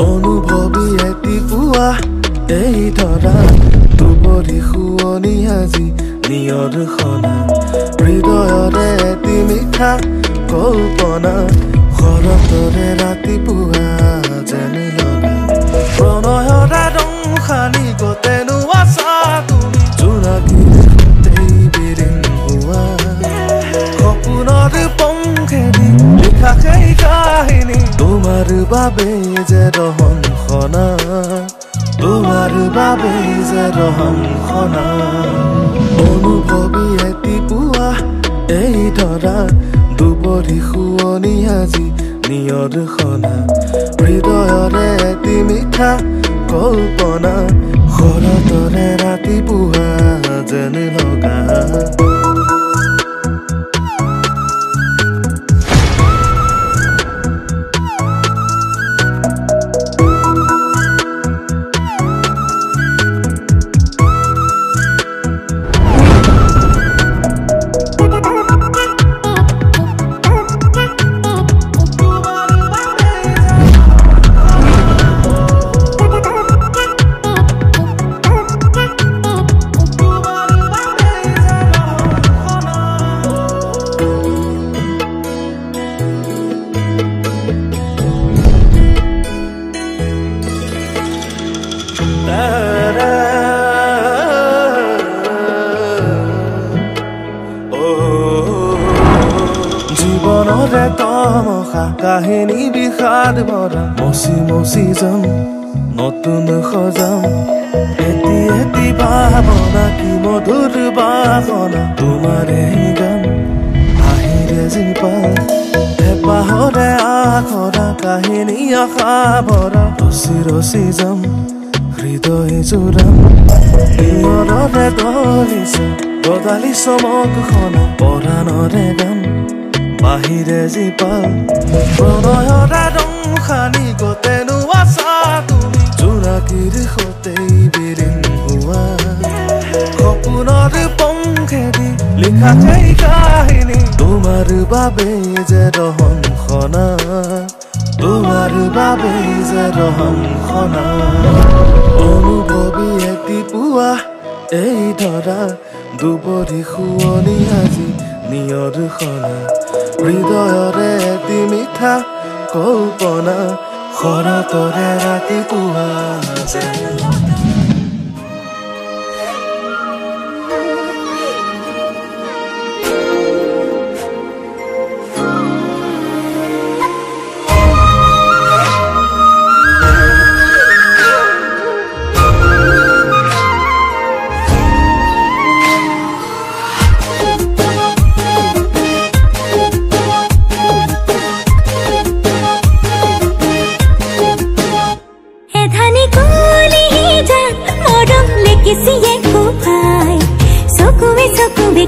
অনুভৱী এটি পুৱা এই ধৰা দুবৰি শুৱনি আজি নিয়ৰখনা হৃদয়ৰে এটি মিঠা কল্পনা শৰতৰে ৰাতিপুৱা যেন লগা প্ৰণয়ৰে ৰং সানি গতেনো আছা তুমি জোনাকীৰ গোটেই বিৰিণ হোৱা সপোনৰ পংখেদি লিখা সেই কাহিনী তোমাৰ বাবে যে ৰহনখনা তোমাৰ বাবে যে ৰহনখনা অনুভৱী এটি পুৱা এই ধৰা দুবৰি শুৱনি আজি নিয়ৰখনা হৃদয়ৰে এটি মিঠা কল্পনা শৰতৰে ৰাতিপুৱা যেন লগা জীৱনৰে তমসা কাহিনী বিষাদ ভৰা মচি মচি যাম নতুন সজাম এটি এটি ভাৱনা কি মধুৰ বাসনা তোমাৰে গান আহিৰে জীপাল হেঁপাহৰে আখৰা কাহিনী আশা ভৰা ৰচি ৰচি যাম হৃদয় জোৰাম নিয়ৰৰে দলিছে গদালি চমকখনা পৰাণৰে গান বাহিৰে জীপাল প্ৰণয়ৰে ৰং সানি গতেনো আছা তুমি জোনাকীৰ সতেই বিৰিণ হোৱা সপোনৰ পংখেদি লিখা সেই কাহিনী তোমাৰ বাবে যে ৰহনখনা তোমাৰ বাবে যে ৰহনখনা অনুভৱী এটি পুৱা এই ধৰা দুবৰি শুৱনি আজি নিয়ৰখনা হৃদয়ৰে এটি মিঠা কল্পনা শৰতৰে ৰাতিপুৱা যেন লগা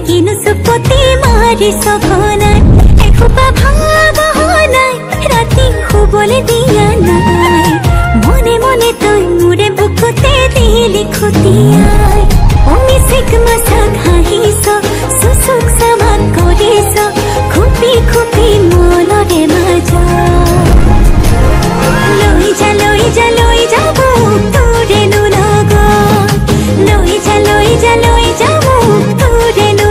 কিনো চুপতি মাৰি সঘনাই এখোপা ভাৱনাই ৰাতি শুবলৈ দিয়া নাই মনে মনে তই মোৰে বুকুতে দিলি খুটিয়াই অমিচিক মাছাক হাঁহিছ চুচুক চামাক কৰিছ খুপি খুপি মনৰে মাজা লৈ যা লৈ যা লৈ যাব তোৰেনো লগত লৈ যা লৈ যা লৈ যাব তোৰেনো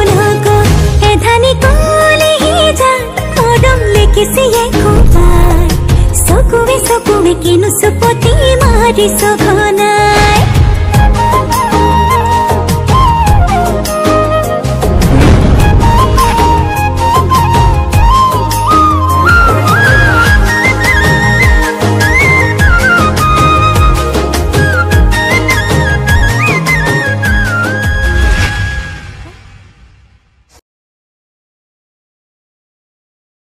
চকুৱে চকুৱে কিনো চুপতি মাৰি সঘনাই